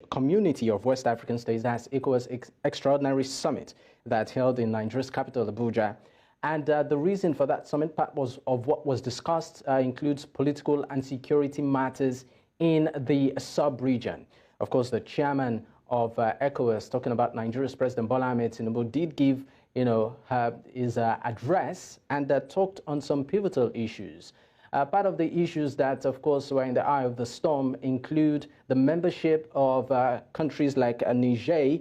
Community of West African States, that's ECOWAS Extraordinary Summit that held in Nigeria's capital, Abuja. And the reason for that summit part of what was discussed includes political and security matters in the sub-region. Of course, the chairman of ECOWAS, talking about Nigeria's President Bola Ahmed Tinubu, did give, his address and talked on some pivotal issues. Part of the issues that, of course, were in the eye of the storm include the membership of countries like Niger,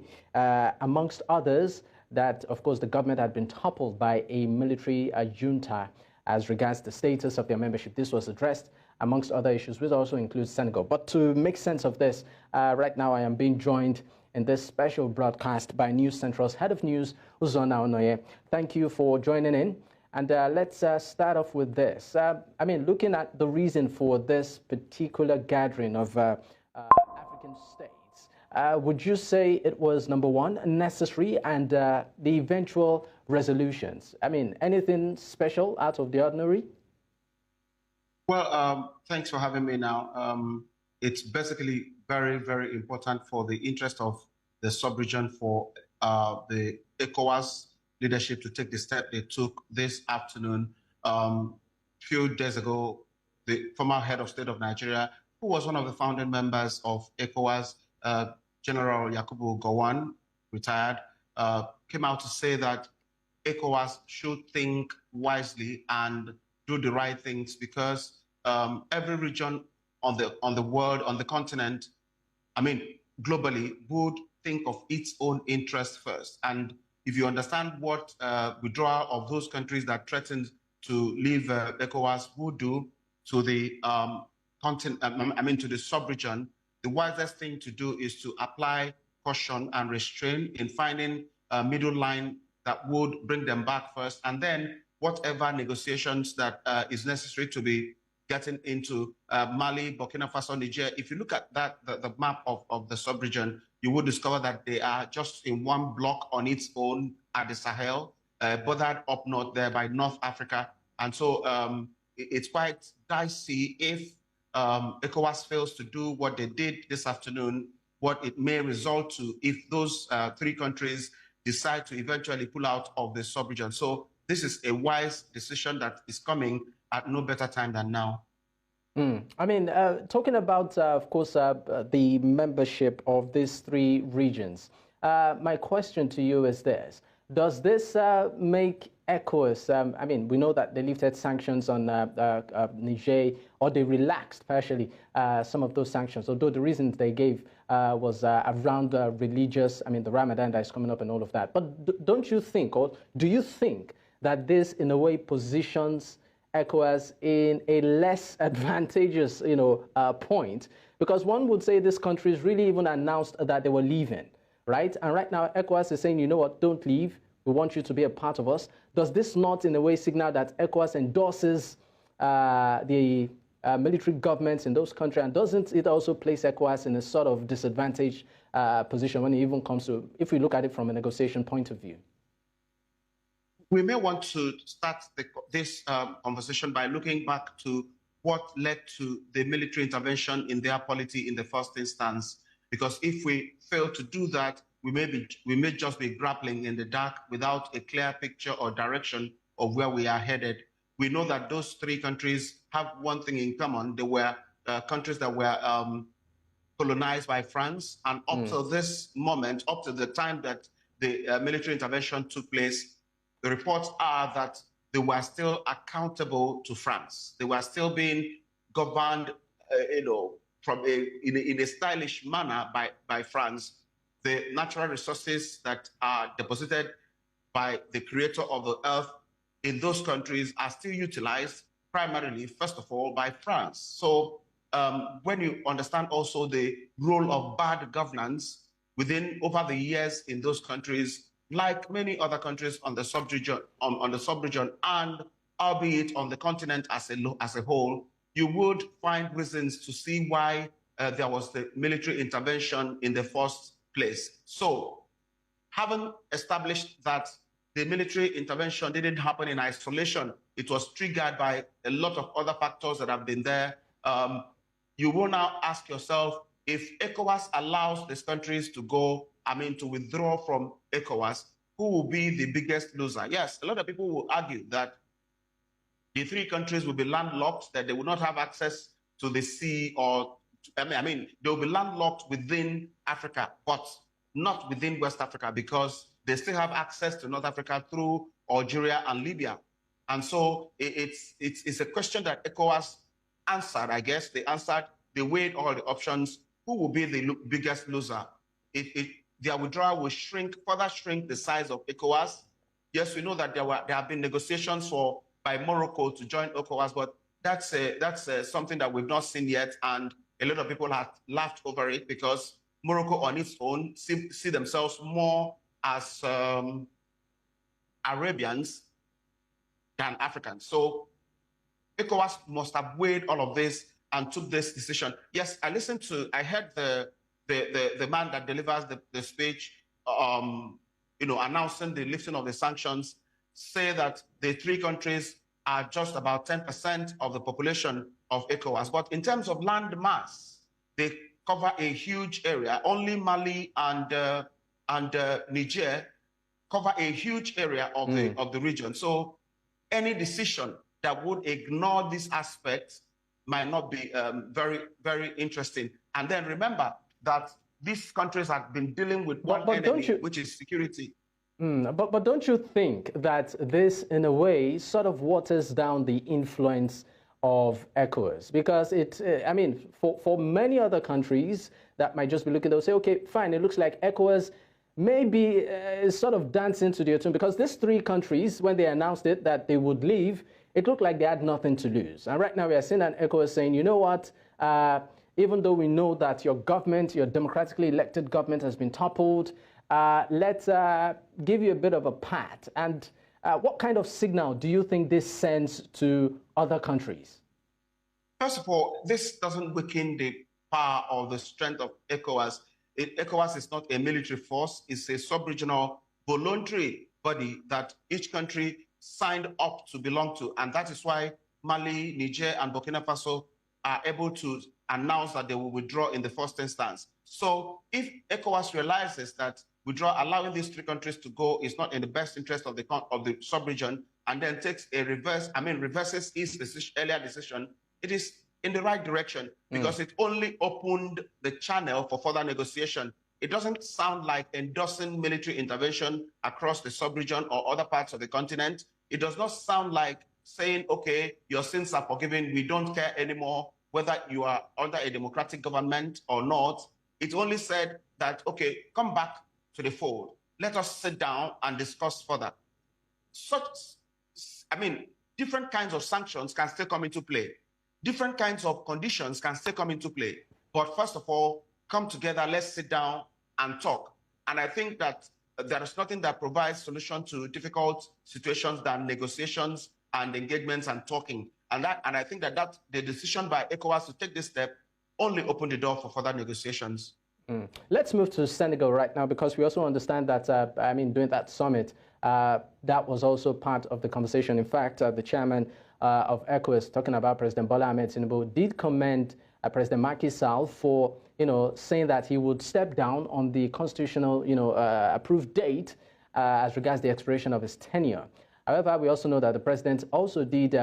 amongst others, that, of course, the government had been toppled by a military junta as regards the status of their membership. This was addressed, amongst other issues, which also includes Senegal. But to make sense of this, right now I am being joined in this special broadcast by News Central's head of news, Uzona Onoye. Thank you for joining in. And let's start off with this. Looking at the reason for this particular gathering of African states, would you say it was, number one, necessary, and the eventual resolutions? Anything special out of the ordinary? Well, thanks for having me now. It's basically very, very important for the interest of the sub-region for the ECOWAS leadership to take the step they took this afternoon. Few days ago, the former head of state of Nigeria, who was one of the founding members of ECOWAS, General Yakubu Gowon, retired, came out to say that ECOWAS should think wisely and do the right things, because every region on the world, on the continent, globally, would think of its own interest first. And if you understand what withdrawal of those countries that threatened to leave ECOWAS would do to the continent, to the sub-region, the wisest thing to do is to apply caution and restraint in finding a middle line that would bring them back first, and then whatever negotiations that is necessary to be getting into Mali, Burkina Faso, Niger. If you look at that, the map of the sub-region, you will discover that they are just in one block on its own at the Sahel, bordered up north there by North Africa. And so it's quite dicey if ECOWAS fails to do what they did this afternoon, what it may result to if those three countries decide to eventually pull out of the sub-region. So this is a wise decision that is coming at no better time than now. Talking about, of course, the membership of these three regions, my question to you is this. Does this make ECOWAS, we know that they lifted sanctions on Niger, or they relaxed partially some of those sanctions, although the reasons they gave was around religious, the Ramadan that is coming up and all of that. But don't you think, or do you think that this in a way positions ECOWAS in a less advantageous, point? Because one would say these countries really even announced that they were leaving, right? And right now ECOWAS is saying, you know what, don't leave. We want you to be a part of us. Does this not in a way signal that ECOWAS endorses the military governments in those countries? And doesn't it also place ECOWAS in a sort of disadvantaged position when it even comes to, if we look at it from a negotiation point of view? We may want to start this conversation by looking back to what led to the military intervention in their polity in the first instance. Because if we fail to do that, we may just be grappling in the dark without a clear picture or direction of where we are headed. We know that those three countries have one thing in common. They were countries that were colonized by France. And up to this moment, up to the time that the military intervention took place, the reports are that they were still accountable to France. They were still being governed, in a stylish manner by France. The natural resources that are deposited by the creator of the earth in those countries are still utilized primarily, first of all, by France. So when you understand also the role of bad governance over the years in those countries, like many other countries on the sub-region, and albeit on the continent as a whole, you would find reasons to see why there was the military intervention in the first place. So, having established that the military intervention didn't happen in isolation, it was triggered by a lot of other factors that have been there, you will now ask yourself, if ECOWAS allows these countries to go, to withdraw from ECOWAS, who will be the biggest loser? Yes, a lot of people will argue that the three countries will be landlocked, that they will not have access to the sea, or they will be landlocked within Africa, but not within West Africa, because they still have access to North Africa through Algeria and Libya. And so it's a question that ECOWAS answered, I guess. They answered, they weighed all the options. Who will be the biggest loser? Their withdrawal will further shrink the size of ECOWAS. Yes, we know that there have been negotiations by Morocco to join ECOWAS, but that's something that we've not seen yet, and a lot of people have laughed over it, because Morocco on its own see themselves more as Arabians than Africans. So ECOWAS must have weighed all of this and took this decision. Yes, I heard the man that delivers the speech, announcing the lifting of the sanctions, say that the three countries are just about 10% of the population of ECOWAS. But in terms of land mass, they cover a huge area. Only Mali and Niger cover a huge area of the region. So any decision that would ignore this aspect might not be very, very interesting. And then remember that these countries have been dealing with one enemy, which is security. But don't you think that this, in a way, sort of waters down the influence of ECOWAS? Because for many other countries that might just be looking, they'll say, okay, fine, it looks like ECOWAS maybe is sort of dancing to their tune, because these three countries, when they announced it that they would leave, it looked like they had nothing to lose. And right now we are seeing an ECOWAS saying, you know what, even though we know that your government, your democratically elected government, has been toppled, let's give you a bit of a pat. And what kind of signal do you think this sends to other countries? First of all, this doesn't weaken the power or the strength of ECOWAS. ECOWAS is not a military force. It's a sub-regional voluntary body that each country signed up to belong to. And that is why Mali, Niger, and Burkina Faso are able to announce that they will withdraw in the first instance. So if ECOWAS realizes that allowing these three countries to go is not in the best interest of the sub-region, and then reverses its earlier decision, it is in the right direction, because it only opened the channel for further negotiation. It doesn't sound like endorsing military intervention across the sub-region or other parts of the continent. It does not sound like saying, okay, your sins are forgiven, we don't care anymore whether you are under a democratic government or not. It only said that, okay, come back to the fold. Let us sit down and discuss further. Different kinds of sanctions can still come into play. Different kinds of conditions can still come into play. But first of all, come together, let's sit down and talk. And I think that there is nothing that provides solution to difficult situations than negotiations and engagements and talking. And I think that the decision by ECOWAS to take this step only opened the door for further negotiations. Let's move to Senegal right now, because we also understand that, during that summit, that was also part of the conversation. In fact, the chairman of ECOWAS, talking about President Bola Ahmed Tinubu, did commend President Macky Sall for, saying that he would step down on the constitutional, approved date as regards the expiration of his tenure. However, we also know that the president also did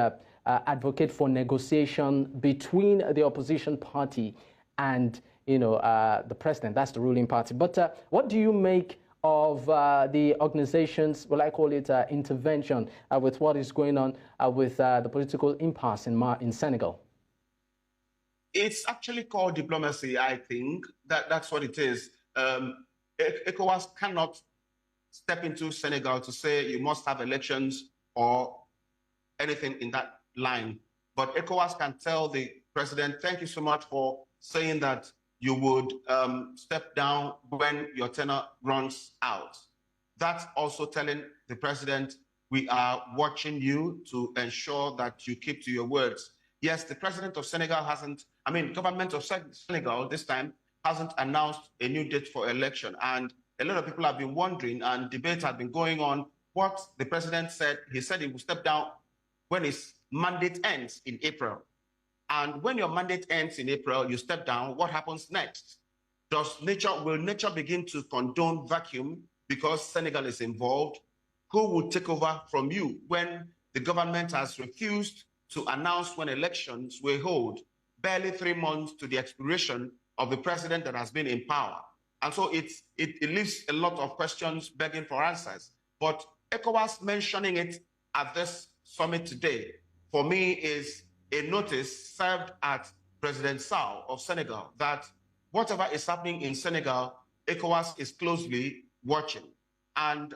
advocate for negotiation between the opposition party and, the president. That's the ruling party. But what do you make of the organization's, I call it intervention with what is going on with the political impasse in Senegal? It's actually called diplomacy, I think. That's what it is. ECOWAS cannot step into Senegal to say you must have elections or anything in that line. But ECOWAS can tell the president, thank you so much for saying that you would step down when your tenure runs out. That's also telling the president, we are watching you to ensure that you keep to your words. Yes, the president of Senegal government of Senegal this time hasn't announced a new date for election. And a lot of people have been wondering, and debates have been going on, what the president said. He said he will step down when his mandate ends in April. And when your mandate ends in April, you step down, what happens next? Will nature begin to condone vacuum because Senegal is involved? Who will take over from you when the government has refused to announce when elections will hold, barely 3 months to the expiration of the president that has been in power? And so it leaves a lot of questions begging for answers. But ECOWAS mentioning it at this summit today, for me, is a notice served at President Sall of Senegal that whatever is happening in Senegal, ECOWAS is closely watching. And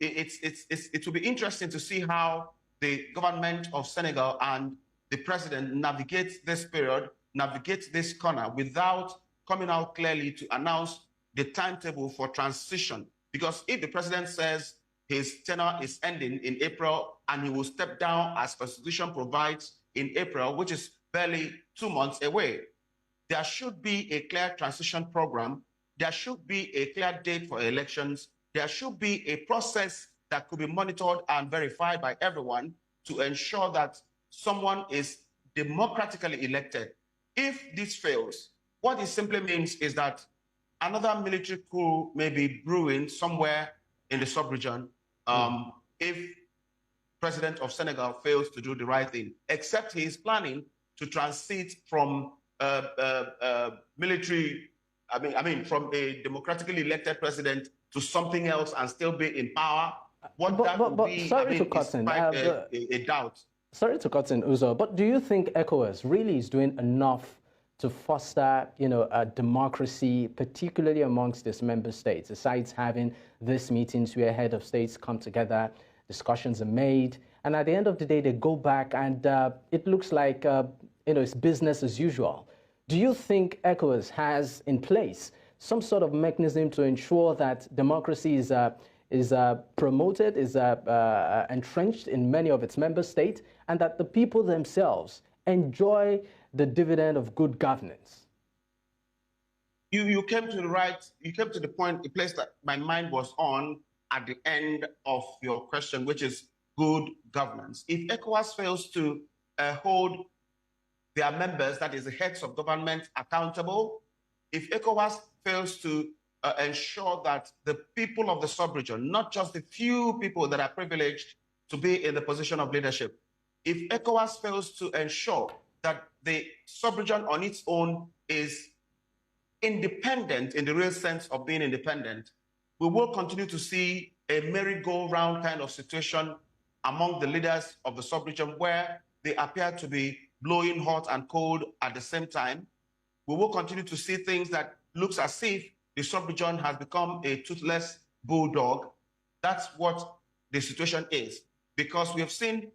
it will be interesting to see how the government of Senegal and the president navigate this period, navigate this corner without coming out clearly to announce the timetable for transition. Because if the president says his tenure is ending in April and he will step down as Constitution provides in April, which is barely 2 months away, there should be a clear transition program. There should be a clear date for elections. There should be a process that could be monitored and verified by everyone to ensure that someone is democratically elected. If this fails, what it simply means is that another military coup may be brewing somewhere in the sub-region if President of Senegal fails to do the right thing, except he is planning to transit from from a democratically elected president to something else and still be in power. Sorry to cut in. A doubt. Sorry to cut in, Uzo, but do you think ECOWAS really is doing enough to foster, a democracy, particularly amongst its member states, besides having these meetings where head of states come together, discussions are made, and at the end of the day, they go back and it looks like, it's business as usual. Do you think ECOWAS has in place some sort of mechanism to ensure that democracy is promoted, is entrenched in many of its member states, and that the people themselves enjoy the dividend of good governance? You came to the point, the place that my mind was on at the end of your question, which is good governance. If ECOWAS fails to hold their members, that is the heads of government, accountable, if ECOWAS fails to ensure that the people of the sub-region, not just the few people that are privileged to be in the position of leadership, if ECOWAS fails to ensure that the sub-region on its own is independent in the real sense of being independent, we will continue to see a merry-go-round kind of situation among the leaders of the sub-region where they appear to be blowing hot and cold at the same time. We will continue to see things that looks as if the sub-region has become a toothless bulldog. That's what the situation is, because we have seen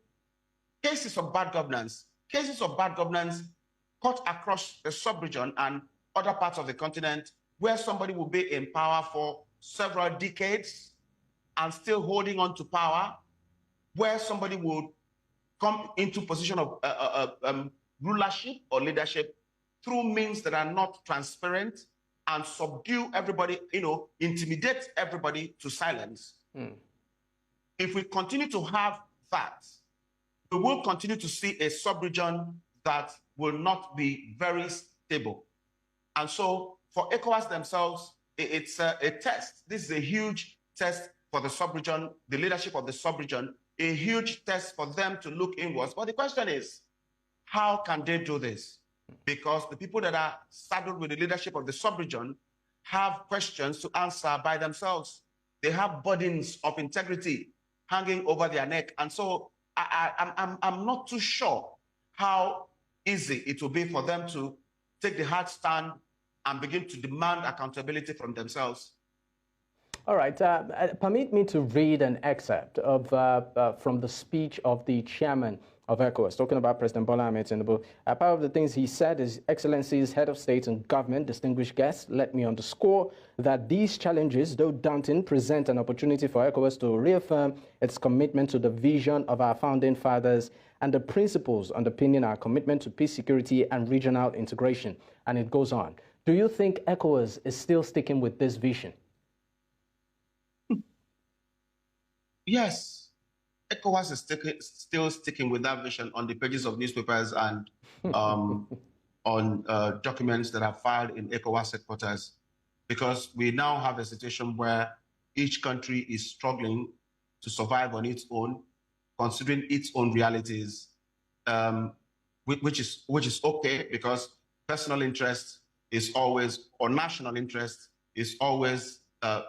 cases of bad governance cut across the sub-region and other parts of the continent where somebody will be in power for several decades and still holding on to power, where somebody would come into position of rulership or leadership through means that are not transparent and subdue everybody, intimidate everybody to silence. If we continue to have that, we will continue to see a sub-region that will not be very stable. And so for ECOWAS themselves, it's a test. This is a huge test for the sub-region, the leadership of the sub-region, a huge test for them to look inwards. But the question is, how can they do this? Because the people that are saddled with the leadership of the sub-region have questions to answer by themselves. They have burdens of integrity hanging over their neck. And so I'm not too sure how easy it will be for them to take the hard stand and begin to demand accountability from themselves. All right. Permit me to read an excerpt of from the speech of the chairman of ECOWAS, talking about President Bola Ahmed Tinubu. Part of the things he said is, Excellencies, Head of State and Government, distinguished guests, let me underscore that these challenges, though daunting, present an opportunity for ECOWAS to reaffirm its commitment to the vision of our founding fathers and the principles underpinning our commitment to peace, security, and regional integration. And it goes on. Do you think ECOWAS is still sticking with this vision? Yes. ECOWAS is still sticking with that vision on the pages of newspapers and on documents that are filed in ECOWAS headquarters, because we now have a situation where each country is struggling to survive on its own, considering its own realities, which is okay, because personal interest is always, or national interest is always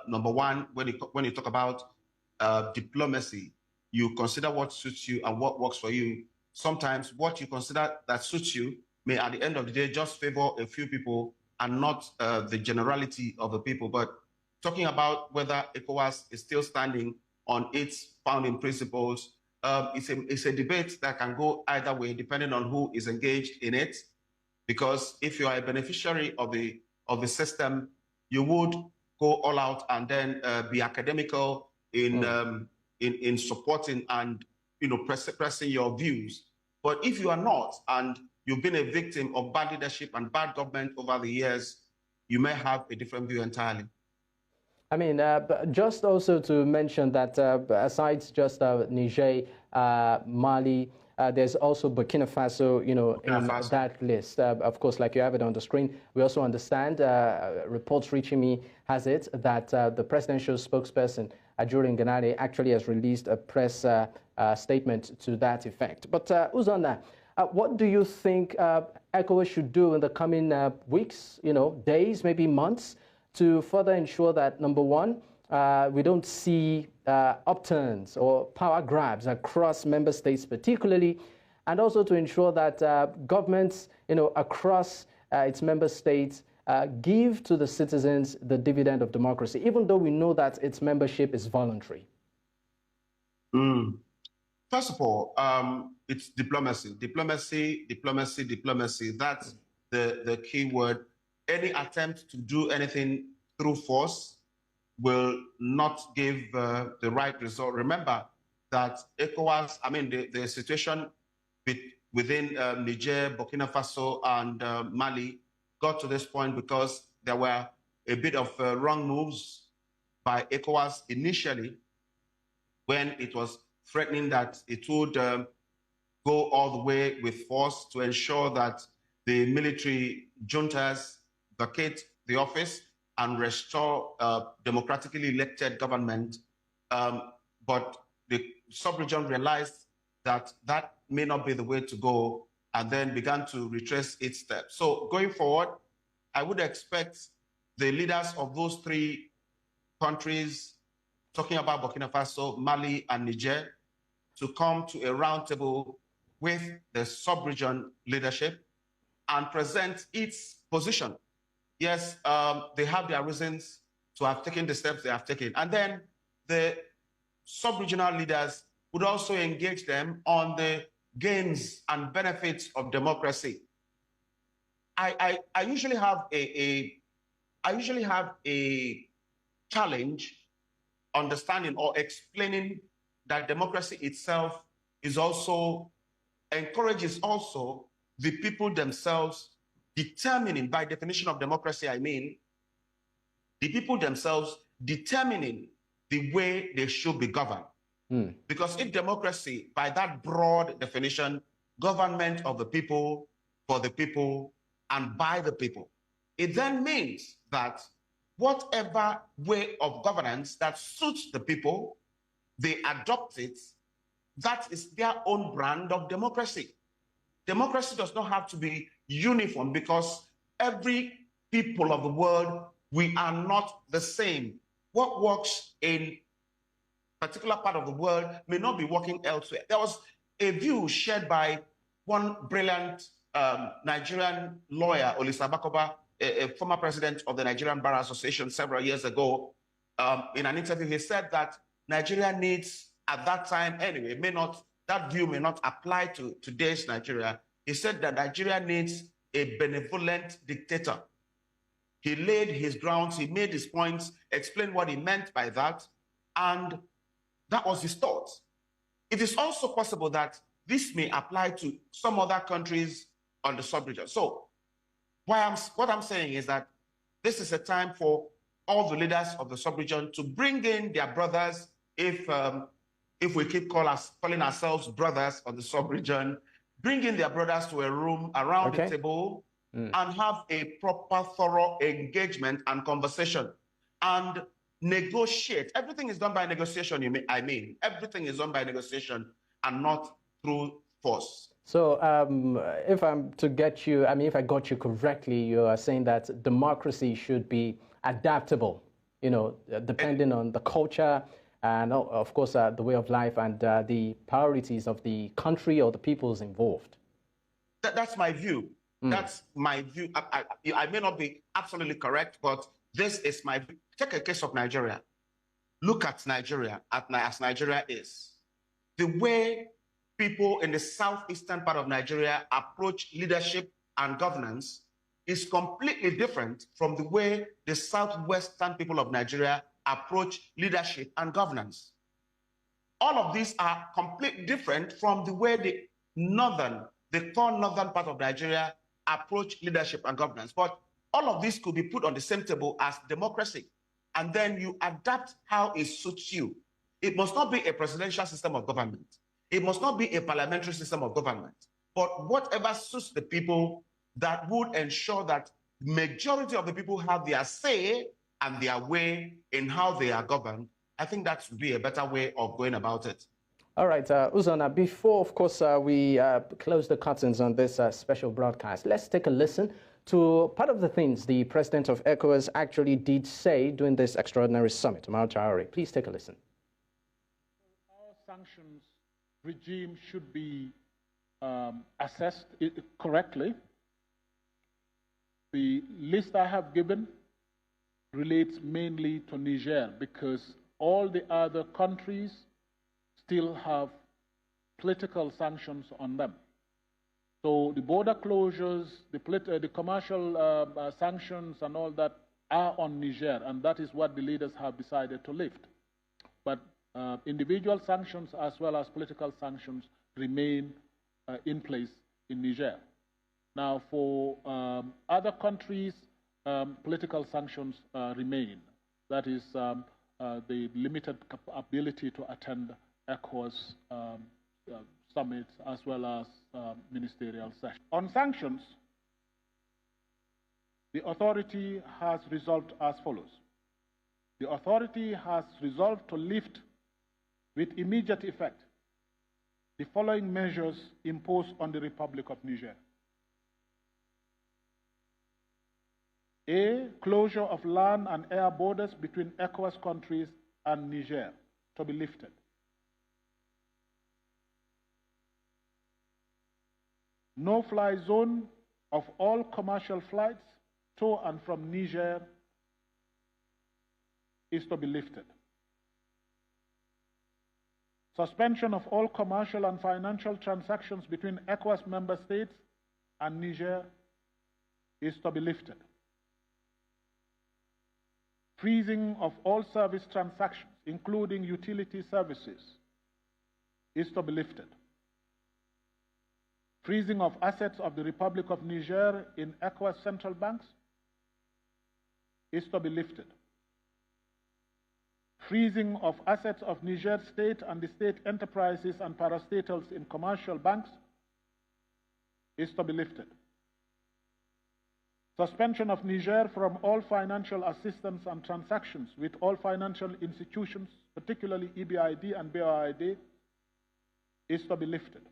number one. When you talk about diplomacy, you consider what suits you and what works for you. Sometimes what you consider that suits you may, at the end of the day, just favor a few people and not the generality of the people. But talking about whether ECOWAS is still standing on its founding principles, it's a debate that can go either way, depending on who is engaged in it. Because if you are a beneficiary of the system, you would go all out and then be academical in supporting and pressing your views. But if you are not, and you've been a victim of bad leadership and bad government over the years, you may have a different view entirely. I mean, but just also to mention that aside just Niger, Mali, there's also Burkina Faso, in that list. Of course, like you have it on the screen, we also understand, reports reaching me has it, that the presidential spokesperson, during Guinea, actually has released a press statement to that effect. But Uzana, what do you think ECOWAS should do in the coming weeks, days, maybe months, to further ensure that, number one, we don't see upturns or power grabs across member states particularly, and also to ensure that governments, across its member states give to the citizens the dividend of democracy, even though we know that its membership is voluntary? First of all, it's diplomacy. Diplomacy. That's the key word. Any attempt to do anything through force will not give the right result. Remember that ECOWAS, the situation within Niger, Burkina Faso, and Mali got to this point because there were a bit of wrong moves by ECOWAS initially, when it was threatening that it would go all the way with force to ensure that the military juntas vacate the office and restore democratically elected government. But the sub-region realized that that may not be the way to go, and then began to retrace its steps. So going forward, I would expect the leaders of those three countries, talking about Burkina Faso, Mali, and Niger, to come to a roundtable with the sub-region leadership and present its position. Yes, they have their reasons to have taken the steps they have taken. And then the sub-regional leaders would also engage them on the gains and benefits of democracy. I usually have a challenge understanding or explaining that democracy itself is also, encourages also the people themselves determining, by definition of democracy, I mean, the people themselves determining the way they should be governed. Because if democracy, by that broad definition, government of the people, for the people, and by the people, it then means that whatever way of governance that suits the people, they adopt it. That is their own brand of democracy. Democracy does not have to be uniform, because every people of the world, we are not the same. What works in a particular part of the world may not be working elsewhere. There was a view shared by one brilliant Nigerian lawyer, Olisa Bakoba, a former president of the Nigerian Bar Association several years ago. In an interview, he said that Nigeria needs, at that time anyway, that view may not apply to today's Nigeria. He said that Nigeria needs a benevolent dictator. He laid his grounds, he made his points, explained what he meant by that, and that was his thought. It is also possible that this may apply to some other countries on the sub-region. So what I'm saying is that this is a time for all the leaders of the sub-region to bring in their brothers, if we keep calling ourselves brothers of the sub-region, bring in their brothers to a room around the table and have a proper, thorough engagement and conversation and negotiate. Everything is done by negotiation, everything is done by negotiation and not through force. So if I'm to get you, if I got you correctly, you are saying that democracy should be adaptable, depending on the culture and, of course, the way of life and the priorities of the country or the peoples involved. That's my view. That's my view. I may not be absolutely correct, but this is my view. Take a case of Nigeria. Look at Nigeria as Nigeria is. The way people in the southeastern part of Nigeria approach leadership and governance is completely different from the way the southwestern people of Nigeria approach leadership and governance. All of these are completely different from the way the core northern part of Nigeria approach leadership and governance. But all of this could be put on the same table as democracy. And then you adapt how it suits you. It must not be a presidential system of government. It must not be a parliamentary system of government. But whatever suits the people, that would ensure that the majority of the people have their say and their way in how they are governed. I think that would be a better way of going about it. All right, Uzonna, before, of course, we close the curtains on this special broadcast, let's take a listen to part of the things the president of ECOWAS actually did say during this extraordinary summit. Omar Traore, please take a listen. Our sanctions regime should be assessed correctly. The list I have given relates mainly to Niger because all the other countries still have political sanctions on them. So the border closures, the commercial sanctions and all that are on Niger, and that is what the leaders have decided to lift. But individual sanctions as well as political sanctions remain in place in Niger. Now, for other countries, political sanctions remain. That is the limited ability to attend ECOWAS summits as well as ministerial sessions. On sanctions, the authority has resolved as follows. The authority has resolved to lift with immediate effect the following measures imposed on the Republic of Niger. A, closure of land and air borders between ECOWAS countries and Niger to be lifted. No-fly zone of all commercial flights to and from Niger is to be lifted. Suspension of all commercial and financial transactions between ECOWAS member states and Niger is to be lifted. Freezing of all service transactions, including utility services, is to be lifted. Freezing of assets of the Republic of Niger in ECOWAS central banks is to be lifted. Freezing of assets of Niger state and the state enterprises and parastatals in commercial banks is to be lifted. Suspension of Niger from all financial assistance and transactions with all financial institutions, particularly EBRD and BRID, is to be lifted.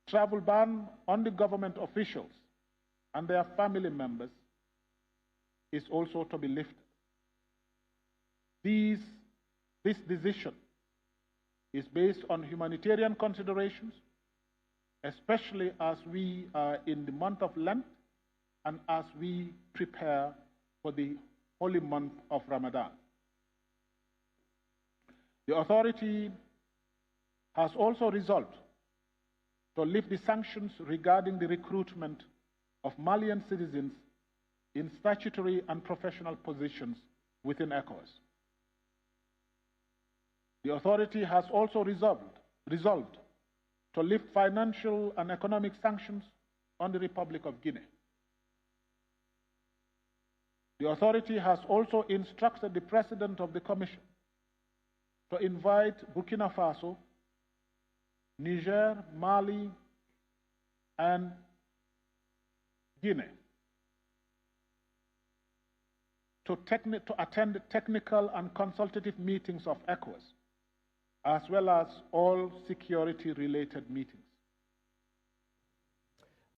Travel ban on the government officials and their family members is also to be lifted. This decision is based on humanitarian considerations, especially as we are in the month of Lent and as we prepare for the holy month of Ramadan. The authority has also resolved to lift the sanctions regarding the recruitment of Malian citizens in statutory and professional positions within ECOWAS. The authority has also resolved to lift financial and economic sanctions on the Republic of Guinea. The authority has also instructed the President of the Commission to invite Burkina Faso Niger, Mali, and Guinea to attend technical and consultative meetings of ECOWAS, as well as all security-related meetings.